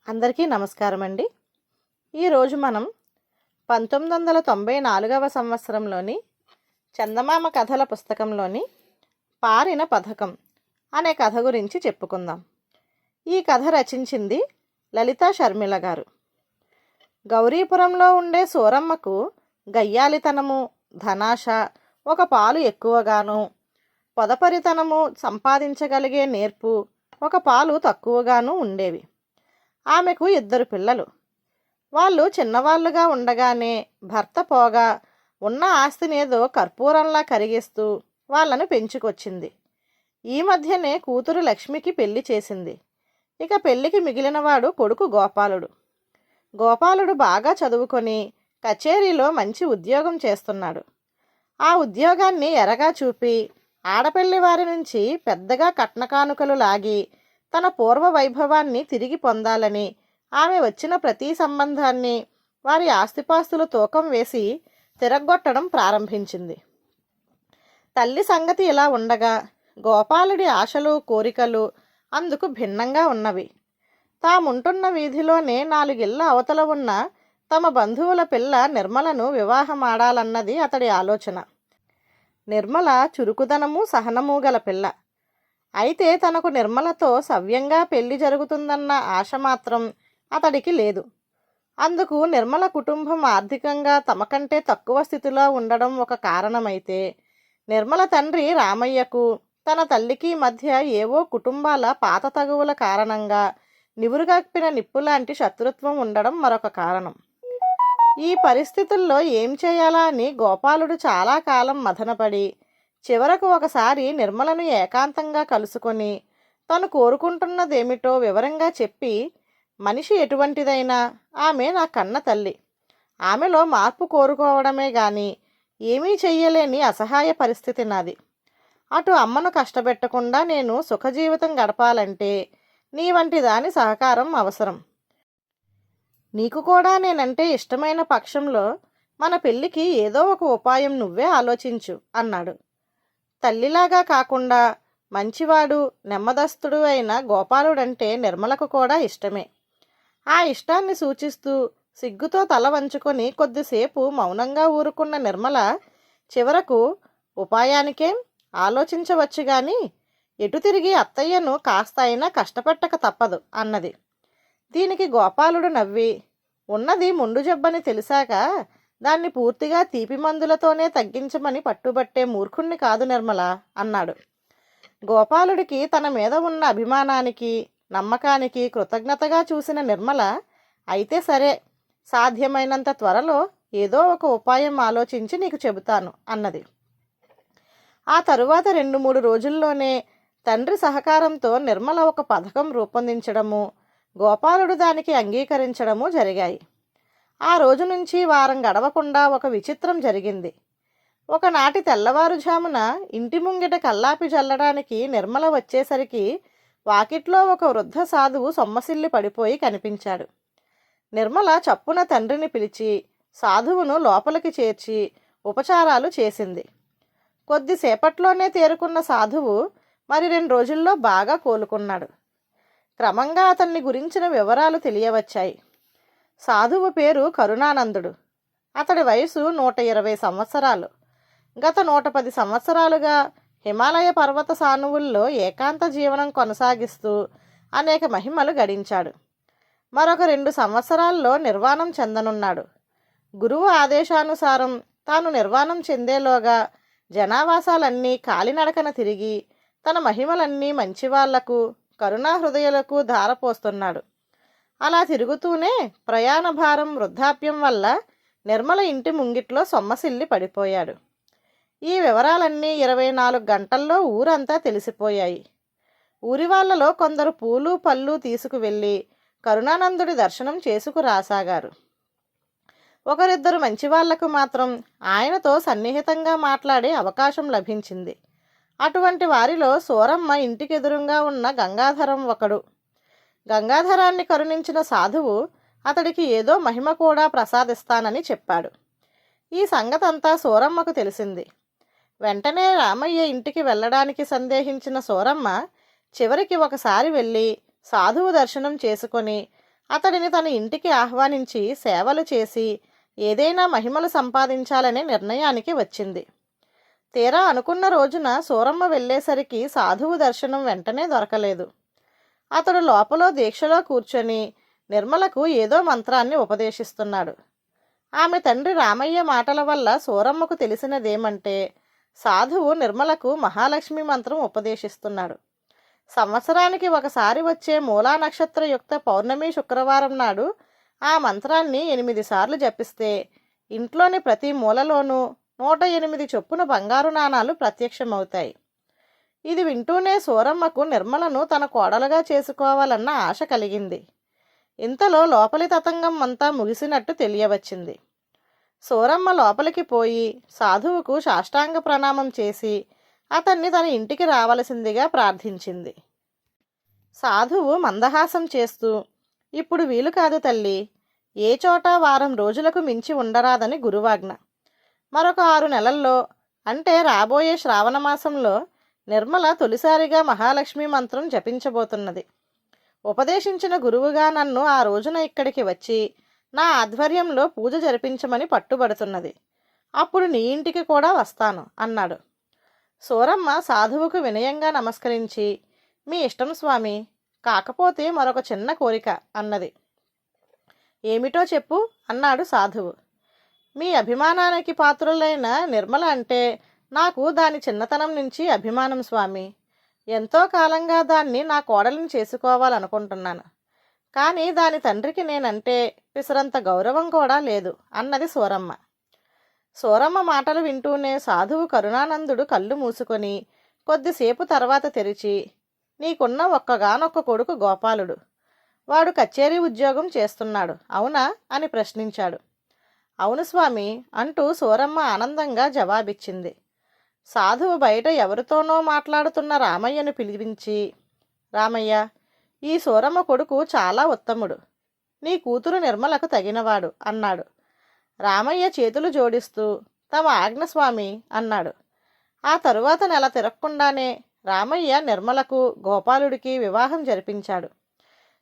అందరికీ నమస్కారం అండి. ఈరోజు మనం 1994వ సంవత్సరంలోని చందమామ కథల పుస్తకంలోని పారిన పథకం అనే కథ గురించి చెప్పుకుందాం. ఈ కథ రచించింది లలితా షర్మిల గారు. గౌరీపురంలో ఉండే సూరమ్మకు గయ్యాలితనము, ధనాశ, ఒక పాలు ఎక్కువగాను, పొదపరితనము, సంపాదించగలిగే నేర్పు, ఒక పాలు తక్కువగాను ఉండేవి. ఆమెకు 2 పిల్లలు. వాళ్ళు చిన్నవాళ్ళుగా ఉండగానే భర్త పోగా ఉన్న ఆస్తినేదో కర్పూరంలా కరిగిస్తూ వాళ్ళను పెంచుకొచ్చింది. ఈ మధ్యనే కూతురు లక్ష్మికి పెళ్లి చేసింది. ఇక పెళ్లికి మిగిలినవాడు కొడుకు గోపాలుడు. గోపాలుడు బాగా చదువుకొని కచేరీలో మంచి ఉద్యోగం చేస్తున్నాడు. ఆ ఉద్యోగాన్ని ఎరగా చూపి ఆడపెళ్లి వారి నుంచి పెద్దగా కట్నకానుకలు లాగి తన పూర్వ వైభవాన్ని తిరిగి పొందాలని ఆమె వచ్చిన ప్రతి సంబంధాన్ని వారి ఆస్తిపాస్తులు తూకం వేసి తిరగొట్టడం ప్రారంభించింది. తల్లి సంగతి ఇలా ఉండగా గోపాలుడి ఆశలు, కోరికలు అందుకు భిన్నంగా ఉన్నవి. తాముంటున్న వీధిలోనే 4 ఇళ్ల అవతల ఉన్న తమ బంధువుల పిల్ల నిర్మలను వివాహమాడాలన్నది అతడి ఆలోచన. నిర్మల చురుకుదనము, సహనము గల పిల్ల. అయితే తనకు నిర్మలతో సవ్యంగా పెళ్లి జరుగుతుందన్న ఆశ మాత్రం అతడికి లేదు. అందుకు నిర్మల కుటుంబం ఆర్థికంగా తమకంటే తక్కువ స్థితిలో ఉండడం ఒక కారణమైతే, నిర్మల తండ్రి రామయ్యకు తన తల్లికి మధ్య ఏవో కుటుంబాల పాత తగువుల కారణంగా నివురుగప్పిన నిప్పులాంటి శత్రుత్వం ఉండడం మరొక కారణం. ఈ పరిస్థితుల్లో ఏం చేయాలా అని గోపాలుడు చాలా కాలం మదనపడి చివరకు ఒకసారి నిర్మలను ఏకాంతంగా కలుసుకొని తను కోరుకుంటున్నదేమిటో వివరంగా చెప్పి, మనిషి ఎటువంటిదైనా ఆమె నా కన్న తల్లి, ఆమెలో మార్పు కోరుకోవడమే గాని ఏమీ చెయ్యలేని అసహాయ పరిస్థితి నాది. అటు అమ్మను కష్టపెట్టకుండా నేను సుఖజీవితం గడపాలంటే నీ వంటి దాని సహకారం అవసరం. నీకు కూడా నేనంటే ఇష్టమైన పక్షంలో మన పెళ్ళికి ఏదో ఒక ఉపాయం నువ్వే ఆలోచించు అన్నాడు. తల్లిలాగా కాకుండా మంచివాడు, నెమ్మదస్తుడు అయిన గోపాలుడంటే నిర్మలకు కూడా ఇష్టమే. ఆ ఇష్టాన్ని సూచిస్తూ సిగ్గుతో తల వంచుకొని కొద్దిసేపు మౌనంగా ఊరుకున్న నిర్మల చివరకు, ఉపాయానికేం ఆలోచించవచ్చు గాని ఎటు తిరిగి అత్తయ్యను కాస్త అయినా కష్టపెట్టక తప్పదు అన్నది. దీనికి గోపాలుడు నవ్వి, ఉన్నది ముండు జబ్బని తెలిసాక దాన్ని పూర్తిగా తీపి మందులతోనే తగ్గించమని పట్టుబట్టే మూర్ఖుణ్ణి కాదు నిర్మల అన్నాడు. గోపాలుడికి తన మీద ఉన్న అభిమానానికి, నమ్మకానికి కృతజ్ఞతగా చూసిన నిర్మల, అయితే సరే, సాధ్యమైనంత త్వరలో ఏదో ఒక ఉపాయం ఆలోచించి నీకు చెబుతాను అన్నది. ఆ తరువాత 2-3 రోజుల్లోనే తండ్రి సహకారంతో నిర్మల ఒక పథకం రూపొందించడము, గోపాలుడు దానికి అంగీకరించడము జరిగాయి. ఆ రోజు నుంచి వారం గడవకుండా ఒక విచిత్రం జరిగింది. ఒకనాటి తెల్లవారుజామున ఇంటి ముంగిట కల్లాపి జల్లడానికి నిర్మల వచ్చేసరికి వాకిట్లో ఒక వృద్ధ సాధువు సొమ్మసిల్లి పడిపోయి కనిపించాడు. నిర్మల చప్పున తండ్రిని పిలిచి సాధువును లోపలికి చేర్చి ఉపచారాలు చేసింది. కొద్దిసేపట్లోనే తేరుకున్న సాధువు మరి 2 రోజుల్లో బాగా కోలుకున్నాడు. క్రమంగా అతన్ని గురించిన వివరాలు తెలియవచ్చాయి. సాధువు పేరు కరుణానందుడు. అతడి వయసు 120 సంవత్సరాలు. గత 110 సంవత్సరాలుగా హిమాలయ పర్వత సానువుల్లో ఏకాంత జీవనం కొనసాగిస్తూ అనేక మహిమలు గడించాడు. మరొక 2 సంవత్సరాల్లో నిర్వాణం చెందనున్నాడు. గురువు ఆదేశానుసారం తాను నిర్వాణం చెందేలోగా జనావాసాలన్నీ కాలినడకన తిరిగి తన మహిమలన్నీ మంచివాళ్లకు, కరుణాహృదయులకు ధారపోస్తున్నాడు. అలా తిరుగుతూనే ప్రయాణ భారం, వృద్ధాప్యం వల్ల నిర్మల ఇంటి ముంగిట్లో సొమ్మసిల్లి పడిపోయాడు. ఈ వివరాలన్నీ 24 గంటల్లో ఊరంతా తెలిసిపోయాయి. ఊరి వాళ్లలో కొందరు పూలు పళ్ళు తీసుకువెళ్ళి కరుణానందుడి దర్శనం చేసుకురాసాగారు. 1-2 మంచివాళ్లకు మాత్రం ఆయనతో సన్నిహితంగా మాట్లాడే అవకాశం లభించింది. అటువంటి వారిలో సూరమ్మ ఇంటికెదురుగా ఉన్న గంగాధరం ఒకడు. గంగాధరాన్ని కరుణించిన సాధువు అతడికి ఏదో మహిమ కూడా ప్రసాదిస్తానని చెప్పాడు. ఈ సంగతంతా సూరమ్మకు తెలిసింది. వెంటనే రామయ్య ఇంటికి వెళ్ళడానికి సందేహించిన సూరమ్మ చివరికి ఒకసారి వెళ్ళి సాధువు దర్శనం చేసుకొని అతడిని తన ఇంటికి ఆహ్వానించి సేవలు చేసి ఏదైనా మహిమలు సంపాదించాలనే నిర్ణయానికి వచ్చింది. తీరా అనుకున్న రోజున సూరమ్మ వెళ్ళేసరికి సాధువు దర్శనం వెంటనే దొరకలేదు. అతడు లోపల దీక్షలో కూర్చొని నిర్మలకు ఏదో మంత్రాన్ని ఉపదేశిస్తున్నాడు. ఆమె తండ్రి రామయ్య మాటల వల్ల సూరమ్మకు తెలిసినదేమంటే సాధువు నిర్మలకు మహాలక్ష్మి మంత్రం ఉపదేశిస్తున్నాడు. సంవత్సరానికి ఒకసారి వచ్చే మూలా నక్షత్రయుక్త పౌర్ణమి శుక్రవారం నాడు ఆ మంత్రాన్ని 8 సార్లు జపిస్తే ఇంట్లోని ప్రతి మూలలోనూ 108 చొప్పున బంగారు నాణాలు ప్రత్యక్షమవుతాయి. ఇది వింటూనే సూరమ్మకు నిర్మలను తన కోడలుగా చేసుకోవాలన్న ఆశ కలిగింది. ఇంతలో లోపలి తతంగం అంతా ముగిసినట్టు తెలియవచ్చింది. సూరమ్మ లోపలికి పోయి సాధువుకు సాష్టాంగ ప్రణామం చేసి అతన్ని తన ఇంటికి రావలసిందిగా ప్రార్థించింది. సాధువు మందహాసం చేస్తూ, ఇప్పుడు వీలు కాదు తల్లి, ఏ చోట వారం రోజులకు మించి ఉండరాదని గురువాజ్ఞ. మరొక 6 నెలల్లో అంటే రాబోయే శ్రావణ మాసంలో నిర్మల తొలిసారిగా మహాలక్ష్మి మంత్రం జపించబోతున్నది. ఉపదేశించిన గురువుగా నన్ను ఆ రోజున ఇక్కడికి వచ్చి నా ఆధ్వర్యంలో పూజ జరిపించమని పట్టుబడుతున్నది. అప్పుడు నీ ఇంటికి కూడా వస్తాను అన్నాడు. సూరమ్మ సాధువుకు వినయంగా నమస్కరించి, మీ ఇష్టం స్వామి, కాకపోతే మరొక చిన్న కోరిక అన్నది. ఏమిటో చెప్పు అన్నాడు సాధువు. మీ అభిమానానికి పాత్రులైన నిర్మల అంటే నాకు దాని చిన్నతనం నుంచి అభిమానం స్వామి. ఎంతో కాలంగా దాన్ని నా కోడలిని చేసుకోవాలనుకుంటున్నాను. కానీ దాని తండ్రికి నేనంటే పిసరంత గౌరవం కూడా లేదు అన్నది సూరమ్మ. సూరమ్మ మాటలు వింటూనే సాధువు కరుణానందుడు కళ్ళు మూసుకొని కొద్దిసేపు తర్వాత తెరిచి, నీకున్న ఒక్కగానొక్క కొడుకు గోపాలుడు. వాడు కచేరీ ఉద్యోగం చేస్తున్నాడు అవునా అని ప్రశ్నించాడు. అవును స్వామి అంటూ సూరమ్మ ఆనందంగా జవాబిచ్చింది. సాధువు బయట ఎవరితోనో మాట్లాడుతున్న రామయ్యను పిలిపించి, రామయ్య, ఈ సూరమ్మ కొడుకు చాలా ఉత్తముడు. నీ కూతురు నిర్మలకు తగినవాడు అన్నాడు. రామయ్య చేతులు జోడిస్తూ, తమ ఆజ్ఞ స్వామి అన్నాడు. ఆ తరువాత నెల తిరగకుండానే రామయ్య నిర్మలకు గోపాలుడికి వివాహం జరిపించాడు.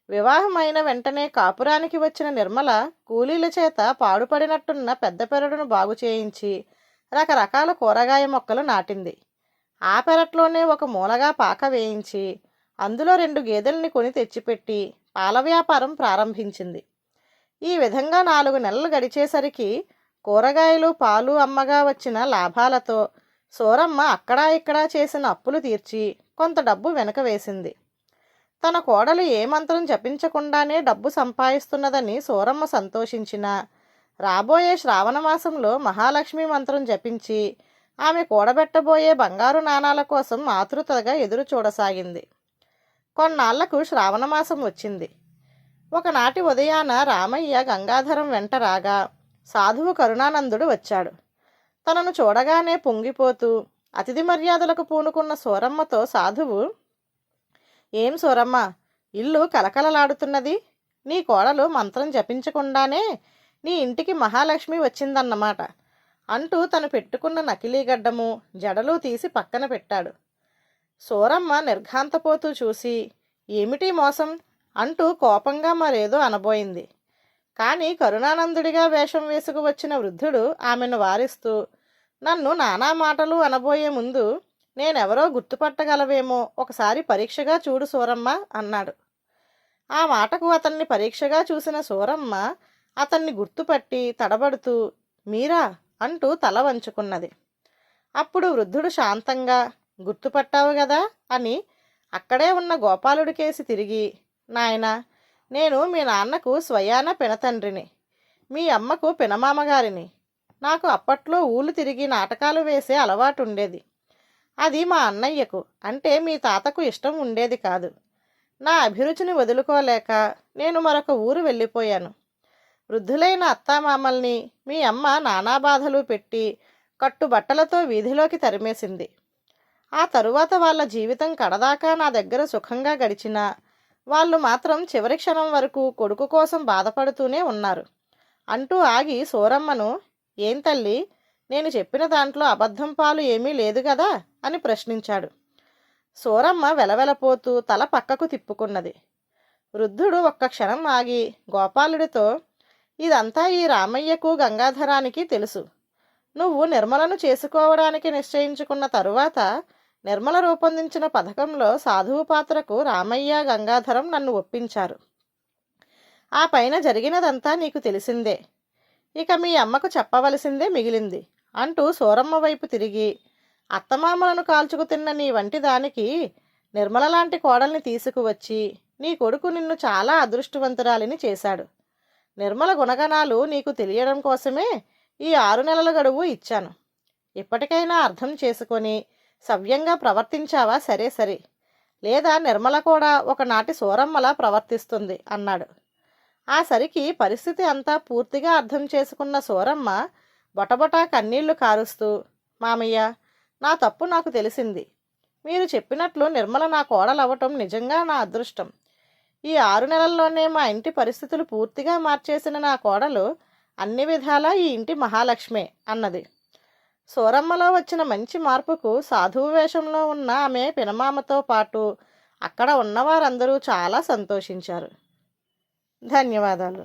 వివాహం అయిన వెంటనే కాపురానికి వచ్చిన నిర్మల కూలీల చేత పాడుపడినట్టున్న పెద్ద పెరడును బాగు చేయించి రకరకాల కూరగాయ మొక్కలు నాటింది. ఆ పెరట్లోనే ఒక మూలగా పాక వేయించి అందులో 2 గేదెల్ని కొని తెచ్చిపెట్టి పాల వ్యాపారం ప్రారంభించింది. ఈ విధంగా 4 నెలలు గడిచేసరికి కూరగాయలు పాలు అమ్మగా వచ్చిన లాభాలతో సూరమ్మ అక్కడా ఇక్కడా చేసిన అప్పులు తీర్చి కొంత డబ్బు వెనక వేసింది. తన కోడలు ఏ మంత్రం జపించకుండానే డబ్బు సంపాదిస్తున్నదని సూరమ్మ సంతోషించిన రాబోయే శ్రావణ మాసంలో మహాలక్ష్మి మంత్రం జపించి ఆమె కూడబెట్టబోయే బంగారు నాణాల కోసం ఆతృతగా ఎదురు చూడసాగింది. కొన్నాళ్లకు శ్రావణమాసం వచ్చింది. ఒకనాటి ఉదయాన రామయ్య గంగాధరం వెంట రాగా సాధువు కరుణానందుడు వచ్చాడు. తనను చూడగానే పొంగిపోతూ అతిథి మర్యాదలకు పూనుకున్న సూరమ్మతో సాధువు, ఏం సూరమ్మ, ఇల్లు కలకలలాడుతున్నది. నీ కోడలు మంత్రం జపించకుండానే నీ ఇంటికి మహాలక్ష్మి వచ్చిందన్నమాట అంటూ తను పెట్టుకున్న నకిలీ గడ్డము జడలు తీసి పక్కన పెట్టాడు. సూరమ్మ నిర్ఘాంతపోతూ చూసి, ఏమిటి మోసం అంటూ కోపంగా మరేదో అనబోయింది. కానీ కరుణానందుడిగా వేషం వేసుకు వచ్చిన వృద్ధుడు ఆమెను వారిస్తూ, నన్ను నానా మాటలు అనబోయే ముందు నేనెవరో గుర్తుపట్టగలవేమో ఒకసారి పరీక్షగా చూడు సూరమ్మ అన్నాడు. ఆ మాటకు అతన్ని పరీక్షగా చూసిన సూరమ్మ అతన్ని గుర్తుపట్టి తడబడుతూ, మీరా అంటూ తల వంచుకున్నది. అప్పుడు వృద్ధుడు శాంతంగా, గుర్తుపట్టావు కదా అని అక్కడే ఉన్న గోపాలుడికేసి తిరిగి, నాయనా, నేను మీ నాన్నకు స్వయాన పినతండ్రిని, మీ అమ్మకు పినమామగారిని. నాకు అప్పట్లో ఊళ్ళు తిరిగి నాటకాలు వేసే అలవాటు ఉండేది. అది మా అన్నయ్యకు అంటే మీ తాతకు ఇష్టం ఉండేది కాదు. నా అభిరుచిని వదులుకోలేక నేను మరొక ఊరు వెళ్ళిపోయాను. వృద్ధులైన అత్తామామల్ని మీ అమ్మ నానా బాధలు పెట్టి కట్టుబట్టలతో వీధిలోకి తరిమేసింది. ఆ తరువాత వాళ్ళ జీవితం కడదాకా నా దగ్గర సుఖంగా గడిచినా వాళ్ళు మాత్రం చివరి క్షణం వరకు కొడుకు కోసం బాధపడుతూనే ఉన్నారు అంటూ ఆగి సూరమ్మను, ఏం తల్లి, నేను చెప్పిన దాంట్లో అబద్ధం పాలు ఏమీ లేదు కదా అని ప్రశ్నించాడు. సూరమ్మ వెలవెలపోతూ తల పక్కకు తిప్పుకున్నది. వృద్ధుడు ఒక్క క్షణం ఆగి గోపాలుడితో, ఇదంతా ఈ రామయ్యకు గంగాధరానికి తెలుసు. నువ్వు నిర్మలను చేసుకోవడానికి నిశ్చయించుకున్న తరువాత నిర్మల రూపొందించిన పథకంలో సాధువు పాత్రకు రామయ్య గంగాధరం నన్ను ఒప్పించారు. ఆ పైన జరిగినదంతా నీకు తెలిసిందే. ఇక మీ అమ్మకు చెప్పవలసిందే మిగిలింది అంటూ సూరమ్మ వైపు తిరిగి, అత్తమామలను కాల్చుకు తిన్న నీ వంటి దానికి నిర్మల లాంటి కోడల్ని తీసుకువచ్చి నీ కొడుకు నిన్ను చాలా అదృష్టవంతురాలిని చేశాడు. నిర్మల గుణగణాలు నీకు తెలియడం కోసమే ఈ 6 నెలల గడువు ఇచ్చాను. ఇప్పటికైనా అర్థం చేసుకొని సవ్యంగా ప్రవర్తించావా సరే సరే, లేదా నిర్మల కూడా ఒకనాటి సూరమ్మలా ప్రవర్తిస్తుంది అన్నాడు. ఆ సరికి పరిస్థితి అంతా పూర్తిగా అర్థం చేసుకున్న సూరమ్మ బొటబొటా కన్నీళ్లు కారుస్తూ, మామయ్య, నా తప్పు నాకు తెలిసింది. మీరు చెప్పినట్లు నిర్మల నా కోడలవ్వటం నిజంగా నా అదృష్టం. ఈ 6 నెలల్లోనే మా ఇంటి పరిస్థితులు పూర్తిగా మార్చేసిన నా కోడలు అన్ని విధాలా ఈ ఇంటి మహాలక్ష్మే అన్నది. సూరమ్మలో వచ్చిన మంచి మార్పుకు సాధువు వేషంలో ఉన్న ఆమె పినమామతో పాటు అక్కడ ఉన్నవారందరూ చాలా సంతోషించారు. ధన్యవాదాలు.